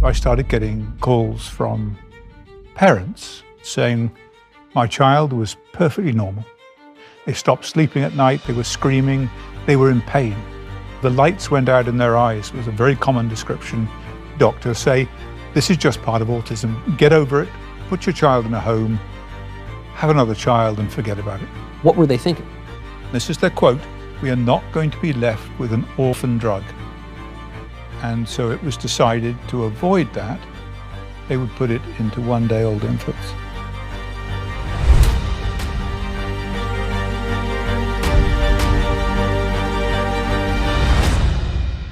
I started getting calls from parents saying my child was perfectly normal. They stopped sleeping at night, they were screaming, they were in pain. The lights went out in their eyes was a very common description. Doctors say, this is just part of autism. Get over it, put your child in a home, have another child and forget about it. What were they thinking? This is their quote, we are not going to be left with an orphan drug. And so it was decided to avoid that, they would put it into one-day-old infants.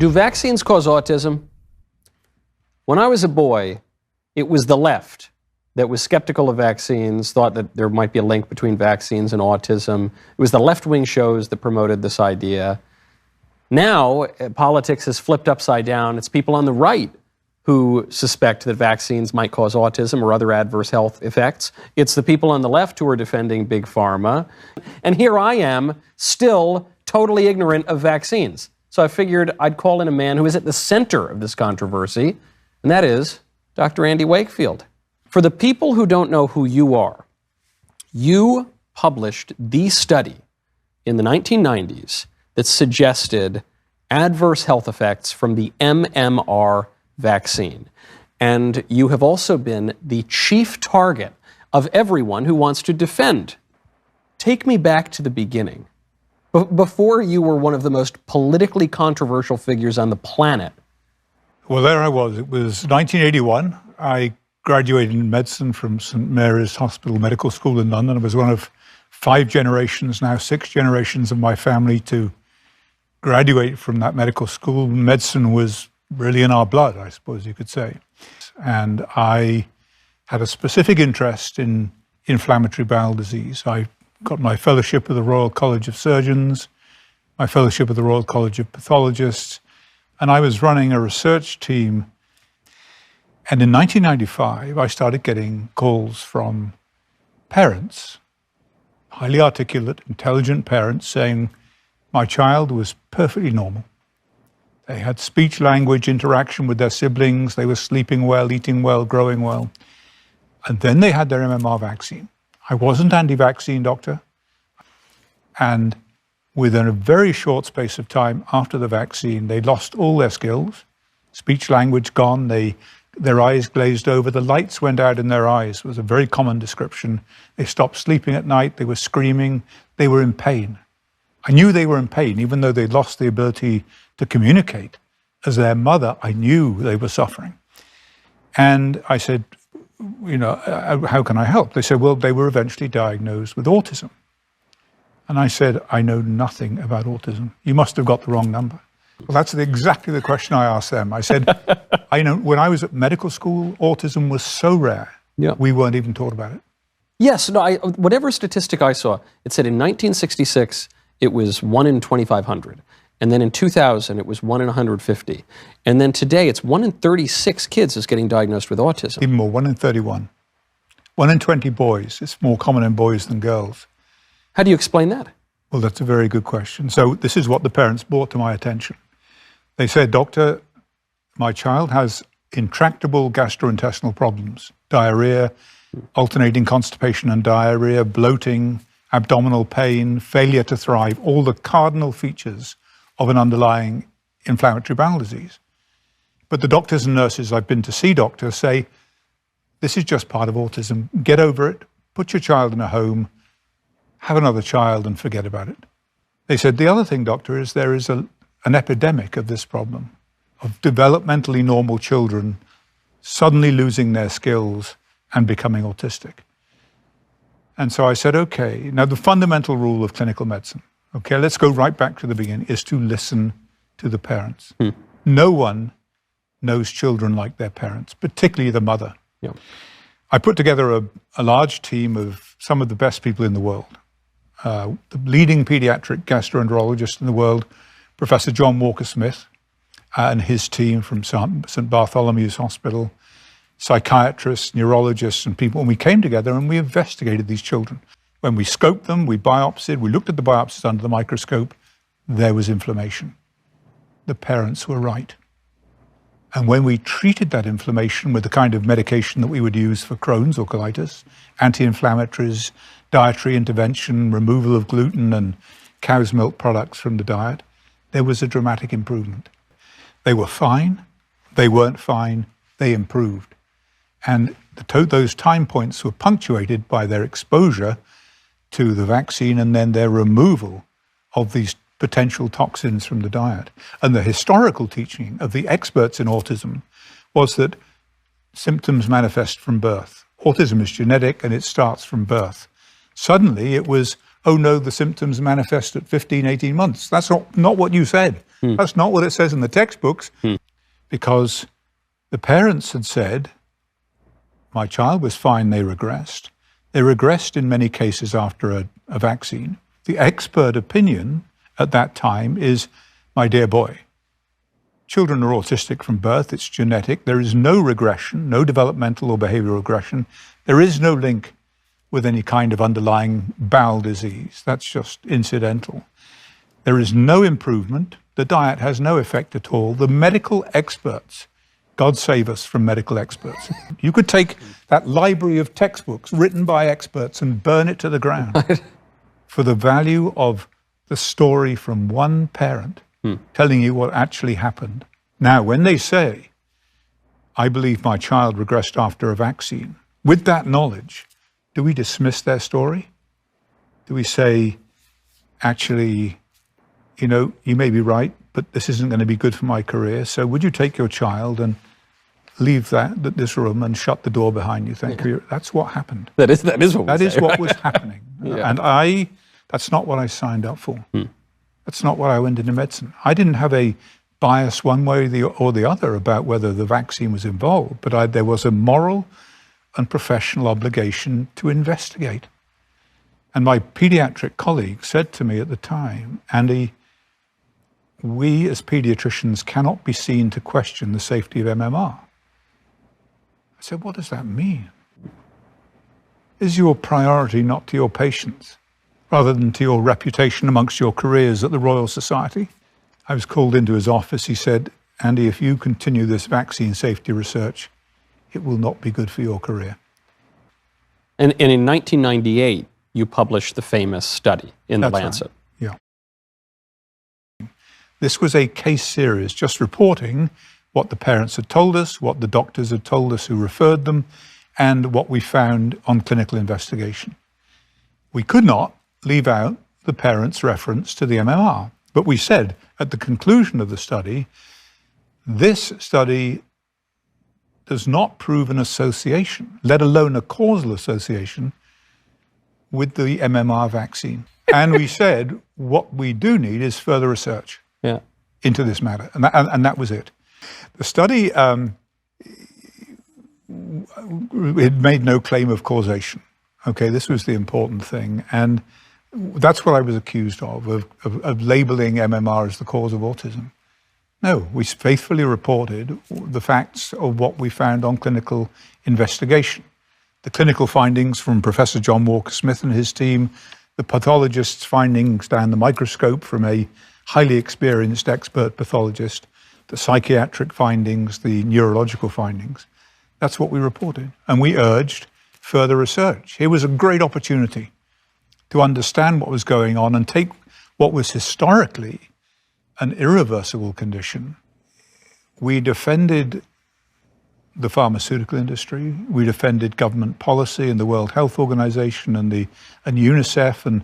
Do vaccines cause autism? When I was a boy, it was the left that was skeptical of vaccines, thought that there might be a link between vaccines and autism. It was the left-wing shows that promoted this idea. Now, politics has flipped upside down. It's people on the right who suspect that vaccines might cause autism or other adverse health effects. It's the people on the left who are defending Big Pharma. And here I am, still totally ignorant of vaccines. So I figured I'd call in a man who is at the center of this controversy, and that is Dr. Andy Wakefield. For the people who don't know who you are, you published the study in the 1990s that suggested adverse health effects from the MMR vaccine. And you have also been the chief target of everyone who wants to defend. Take me back to the beginning. Before you were one of the most politically controversial figures on the planet. Well, there I was. It was 1981. I graduated in medicine from St. Mary's Hospital Medical School in London. I was one of 5 generations, now 6 generations of my family to graduate from that medical school. Medicine was really in our blood, I suppose you could say. And I had a specific interest in inflammatory bowel disease. I got my fellowship with the Royal College of Surgeons, my fellowship with the Royal College of Pathologists, and I was running a research team. And in 1995, I started getting calls from parents, highly articulate, intelligent parents, saying my child was perfectly normal. They had speech-language interaction with their siblings, they were sleeping well, eating well, growing well. And then they had their MMR vaccine. I wasn't anti-vaccine, doctor. And within a very short space of time after the vaccine, they lost all their skills, speech language gone, their eyes glazed over, the lights went out in their eyes was a very common description. They stopped sleeping at night, they were screaming, they were in pain. I knew they were in pain, even though they lost the ability to communicate. As their mother, I knew they were suffering. And I said, you know, how can I help? They said, well, they were eventually diagnosed with autism. And I said, I know nothing about autism. You must have got the wrong number. Well, that's exactly the question I asked them. I said, I know when I was at medical school, autism was so rare, we weren't even taught about it. Yes, no, whatever statistic I saw, it said in 1966, it was 1 in 2,500. And then in 2000, it was 1 in 150. And then today, it's 1 in 36 kids is getting diagnosed with autism. Even more, 1 in 31. 1 in 20 boys. It's more common in boys than girls. How do you explain that? Well, that's a very good question. So this is what the parents brought to my attention. They said, doctor, my child has intractable gastrointestinal problems, diarrhea, alternating constipation and diarrhea, bloating, abdominal pain, failure to thrive, all the cardinal features of an underlying inflammatory bowel disease. But the doctors and nurses I've been to see doctors say, this is just part of autism. Get over it, put your child in a home, have another child and forget about it. They said, the other thing, doctor, is there is an epidemic of this problem, of developmentally normal children suddenly losing their skills and becoming autistic. And so I said, okay, now the fundamental rule of clinical medicine, okay, let's go right back to the beginning, is to listen to the parents. No one knows children like their parents, particularly the mother. I put together a large team of some of the best people in the world. The leading pediatric gastroenterologist in the world, Professor John Walker-Smith, and his team from St. Bartholomew's Hospital, psychiatrists, neurologists, and people. And we came together and we investigated these children. When we scoped them, we biopsied, we looked at the biopsies under the microscope, there was inflammation. The parents were right. And when we treated that inflammation with the kind of medication that we would use for Crohn's or colitis, anti-inflammatories, dietary intervention, removal of gluten and cow's milk products from the diet, there was a dramatic improvement. They were fine, they weren't fine, they improved. And those time points were punctuated by their exposure to the vaccine and then their removal of these potential toxins from the diet. And the historical teaching of the experts in autism was that symptoms manifest from birth. Autism is genetic and it starts from birth. Suddenly it was, oh no, the symptoms manifest at 15, 18 months. That's not what you said. That's not what it says in the textbooks, because the parents had said, my child was fine, they regressed. They regressed in many cases after a vaccine. The expert opinion at that time is, my dear boy, children are autistic from birth, it's genetic, there is no regression, no developmental or behavioral regression, there is no link with any kind of underlying bowel disease, that's just incidental. There is no improvement, the diet has no effect at all. The medical experts, God save us from medical experts. You could take that library of textbooks written by experts and burn it to the ground for the value of the story from one parent telling you what actually happened. Now, when they say, I believe my child regressed after a vaccine, with that knowledge, do we dismiss their story? Do we say, actually, you know, you may be right, but this isn't going to be good for my career, so would you take your child and leave this room and shut the door behind you? Thank you. That's what happened. That is what was happening. And that's not what I signed up for. That's not what I went into medicine. I didn't have a bias one way or the other about whether the vaccine was involved, but there was a moral and professional obligation to investigate. And my pediatric colleague said to me at the time, Andy, we as pediatricians cannot be seen to question the safety of MMR. I said, what does that mean? Is your priority not to your patients, rather than to your reputation amongst your careers at the Royal Society? I was called into his office. He said, Andy, if you continue this vaccine safety research, it will not be good for your career. And in 1998, you published the famous study in The Lancet. Right. Yeah. This was a case series just reporting what the parents had told us, what the doctors had told us who referred them, and what we found on clinical investigation. We could not leave out the parents' reference to the MMR, but we said at the conclusion of the study, this study does not prove an association, let alone a causal association, with the MMR vaccine. And we said, what we do need is further research into this matter. And that was it. The study, it made no claim of causation. Okay, this was the important thing. And that's what I was accused of labeling MMR as the cause of autism. No, we faithfully reported the facts of what we found on clinical investigation. The clinical findings from Professor John Walker-Smith and his team, the pathologist's findings down the microscope from a highly experienced expert pathologist, the psychiatric findings, the neurological findings. That's what we reported. And we urged further research. Here was a great opportunity to understand what was going on and take what was historically an irreversible condition. We defended the pharmaceutical industry, we defended government policy and the World Health Organization and UNICEF and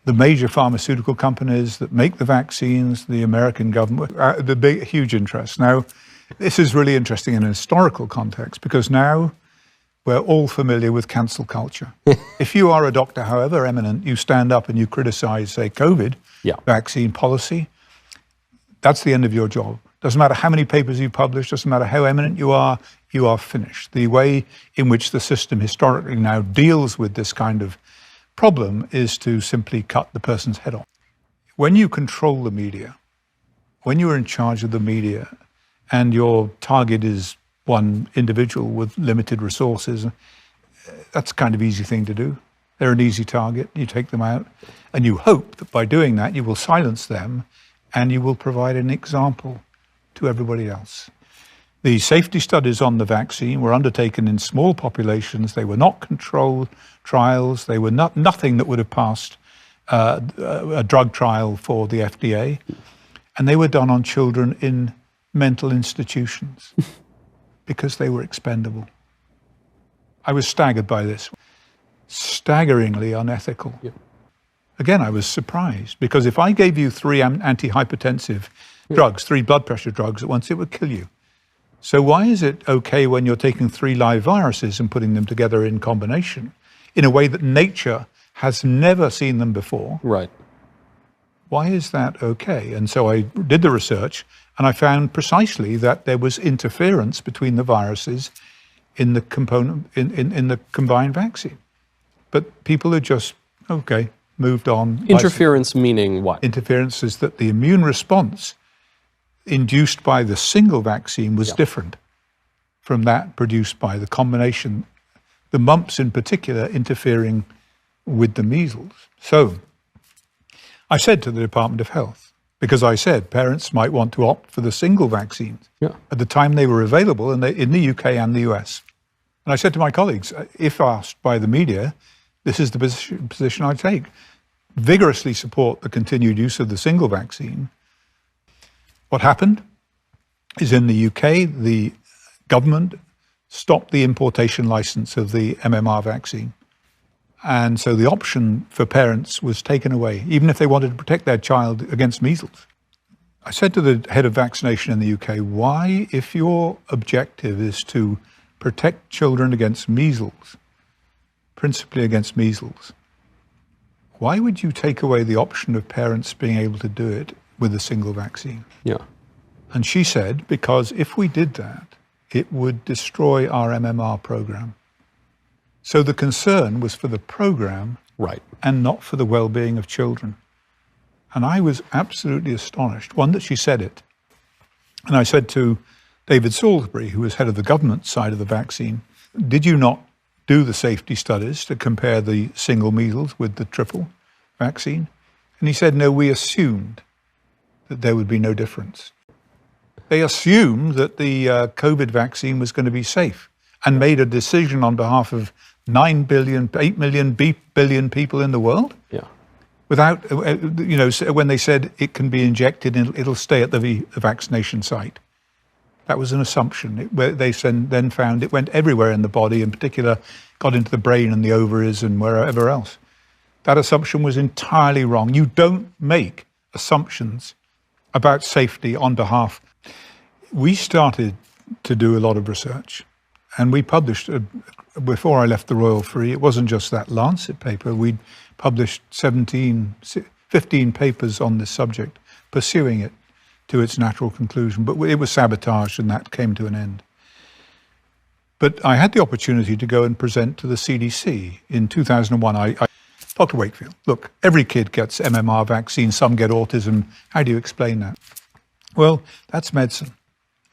the major pharmaceutical companies that make the vaccines, the American government, huge interest. Now, this is really interesting in a historical context because now we're all familiar with cancel culture. If you are a doctor, however eminent, you stand up and you criticize, say, COVID vaccine policy, that's the end of your job. Doesn't matter how many papers you publish, doesn't matter how eminent you are finished. The way in which the system historically now deals with this kind of problem is to simply cut the person's head off. When you control the media, when you're in charge of the media and your target is one individual with limited resources, that's a kind of easy thing to do. They're an easy target, you take them out, and you hope that by doing that you will silence them and you will provide an example to everybody else. The safety studies on the vaccine were undertaken in small populations. They were not controlled trials. They were nothing that would have passed a drug trial for the FDA. And they were done on children in mental institutions because they were expendable. I was staggered by this. Staggeringly unethical. Yeah. Again, I was surprised because if I gave you 3 antihypertensive drugs, 3 blood pressure drugs at once, it would kill you. So why is it okay when you're taking 3 live viruses and putting them together in combination in a way that nature has never seen them before? Right. Why is that okay? And so I did the research and I found precisely that there was interference between the viruses in the component in the combined vaccine. But people are just, okay, moved on. Interference meaning what? Interference is that the immune response induced by the single vaccine was different from that produced by the combination, the mumps in particular interfering with the measles. So I said to the Department of Health, because I said parents might want to opt for the single vaccines at the time they were available in the UK and the US. And I said to my colleagues, if asked by the media, this is the position I take. Vigorously support the continued use of the single vaccine. What happened is in the UK, the government stopped the importation license of the MMR vaccine. And so the option for parents was taken away, even if they wanted to protect their child against measles. I said to the head of vaccination in the UK, why, if your objective is to protect children against measles, principally against measles, why would you take away the option of parents being able to do it with a single vaccine? Yeah. And she said, because if we did that, it would destroy our MMR program. So the concern was for the program and not for the well-being of children. And I was absolutely astonished, one, that she said it. And I said to David Salisbury, who was head of the government side of the vaccine, did you not do the safety studies to compare the single measles with the triple vaccine? And he said, no, we assumed that there would be no difference. They assumed that the COVID vaccine was going to be safe and made a9 on behalf of 9 billion, 8 million, billion people in the world. Yeah. Without, when they said it can be injected and it'll stay at the vaccination site. That was an assumption. They then found it went everywhere in the body, in particular, got into the brain and the ovaries and wherever else. That assumption was entirely wrong. You don't make assumptions about safety on behalf. We started to do a lot of research, and we published, before I left the Royal Free, it wasn't just that Lancet paper, we published 15 papers on this subject, pursuing it to its natural conclusion, but it was sabotaged and that came to an end. But I had the opportunity to go and present to the CDC. In 2001, Dr. Wakefield, look, every kid gets MMR vaccine, some get autism. How do you explain that? Well, that's medicine.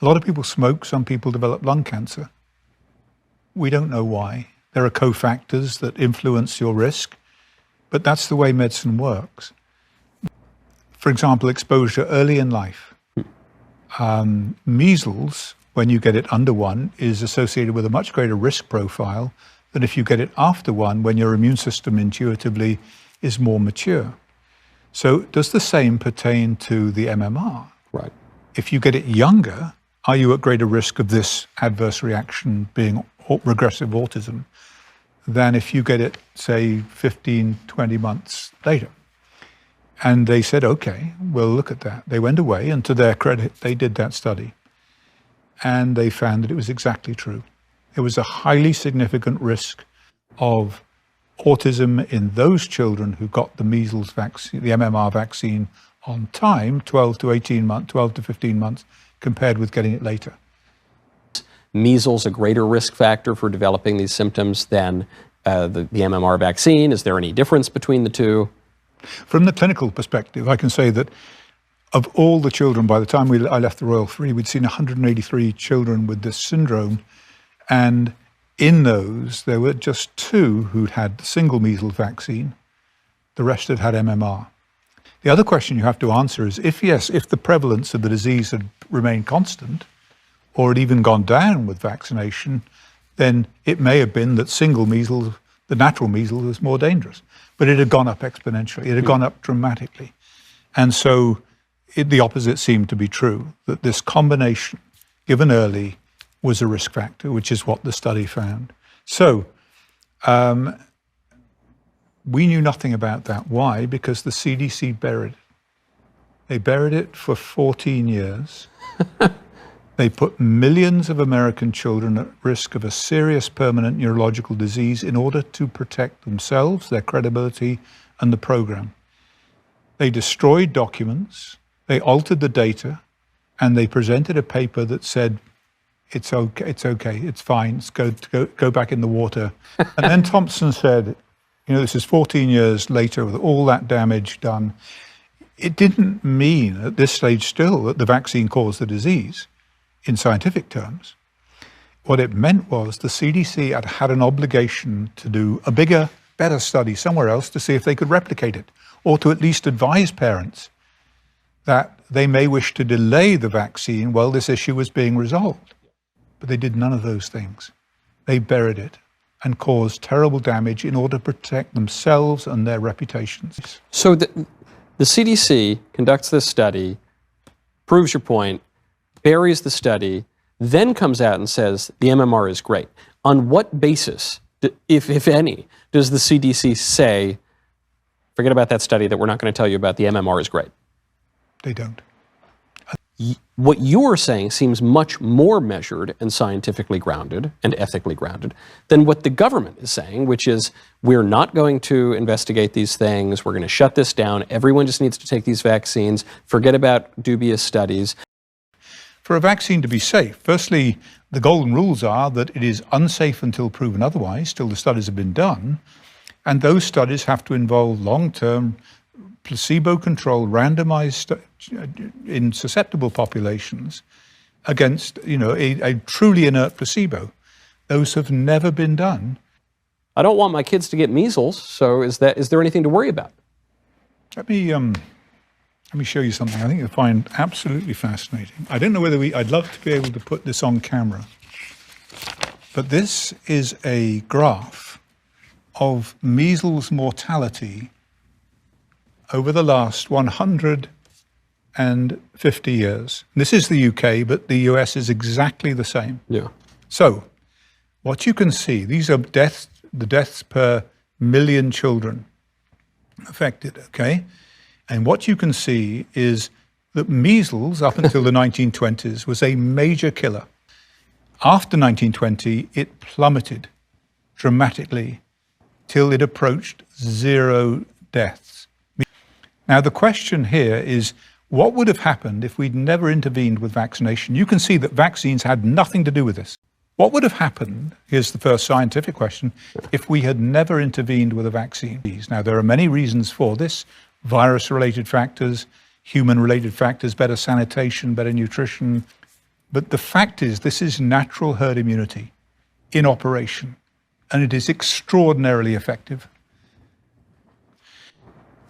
A lot of people smoke, some people develop lung cancer. We don't know why. There are cofactors that influence your risk, but that's the way medicine works. For example, exposure early in life. Measles, when you get it under 1, is associated with a much greater risk profile than if you get it after 1, when your immune system intuitively is more mature. So does the same pertain to the MMR? Right. If you get it younger, are you at greater risk of this adverse reaction being regressive autism than if you get it, say, 15, 20 months later? And they said, okay, we'll look at that. They went away, and to their credit, they did that study. And they found that it was exactly true. There was a highly significant risk of autism in those children who got the measles vaccine, the MMR vaccine on time, 12 to 15 months, compared with getting it later. Measles a greater risk factor for developing these symptoms than the MMR vaccine? Is there any difference between the two? From the clinical perspective, I can say that of all the children, by the time I left the Royal Free, we'd seen 183 children with this syndrome. And in those, there were just 2 who'd had the single measles vaccine. The rest had had MMR. The other question you have to answer is, if the prevalence of the disease had remained constant, or had even gone down with vaccination, then it may have been that single measles, the natural measles, was more dangerous. But it had gone up exponentially. It had gone up dramatically. And so the opposite seemed to be true, that this combination, given early, was a risk factor, which is what the study found. So we knew nothing about that. Why? Because the CDC buried it. They buried it for 14 years. They put millions of American children at risk of a serious permanent neurological disease in order to protect themselves, their credibility, and the program. They destroyed documents, they altered the data, and they presented a paper that said, it's okay, it's fine, go back in the water. And then Thompson said, this is 14 years later with all that damage done. It didn't mean at this stage still that the vaccine caused the disease in scientific terms. What it meant was the CDC had an obligation to do a bigger, better study somewhere else to see if they could replicate it, or to at least advise parents that they may wish to delay the vaccine while this issue was being resolved. But they did none of those things. They buried it and caused terrible damage in order to protect themselves and their reputations. So the CDC conducts this study, proves your point, buries the study, then comes out and says the MMR is great. On what basis, if any, does the CDC say, forget about that study that we're not going to tell you about, the MMR is great? They don't. What you're saying seems much more measured and scientifically grounded and ethically grounded than what the government is saying, which is we're not going to investigate these things, we're going to shut this down, everyone just needs to take these vaccines, forget about dubious studies. For a vaccine to be safe, firstly, the golden rules are that it is unsafe until proven otherwise, till the studies have been done, and those studies have to involve long-term placebo-controlled, randomized in susceptible populations against, a truly inert placebo. Those have never been done. I don't want my kids to get measles, so is there anything to worry about? Let me show you something I think you'll find absolutely fascinating. I don't know whether I'd love to be able to put this on camera, but this is a graph of measles mortality over the last 150 years. This is the UK, but the US is exactly the same. Yeah. So what you can see, these are the deaths per million children affected, okay? And what you can see is that measles, up until the 1920s, was a major killer. After 1920, it plummeted dramatically till it approached 0 deaths. Now, the question here is, what would have happened if we'd never intervened with vaccination? You can see that vaccines had nothing to do with this. What would have happened, here's the first scientific question, if we had never intervened with a vaccine? Now, there are many reasons for this. Virus-related factors, human-related factors, better sanitation, better nutrition. But the fact is, this is natural herd immunity in operation, and it is extraordinarily effective.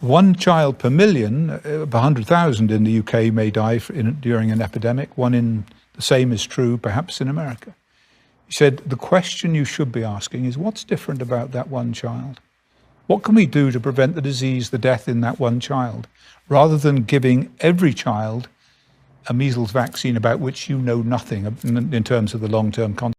1 child per million, 100,000 in the UK may die during an epidemic. The same is true perhaps in America. He said, the question you should be asking is, what's different about that one child? What can we do to prevent the disease, the death in that one child, rather than giving every child a measles vaccine about which you know nothing in terms of the long-term consequences?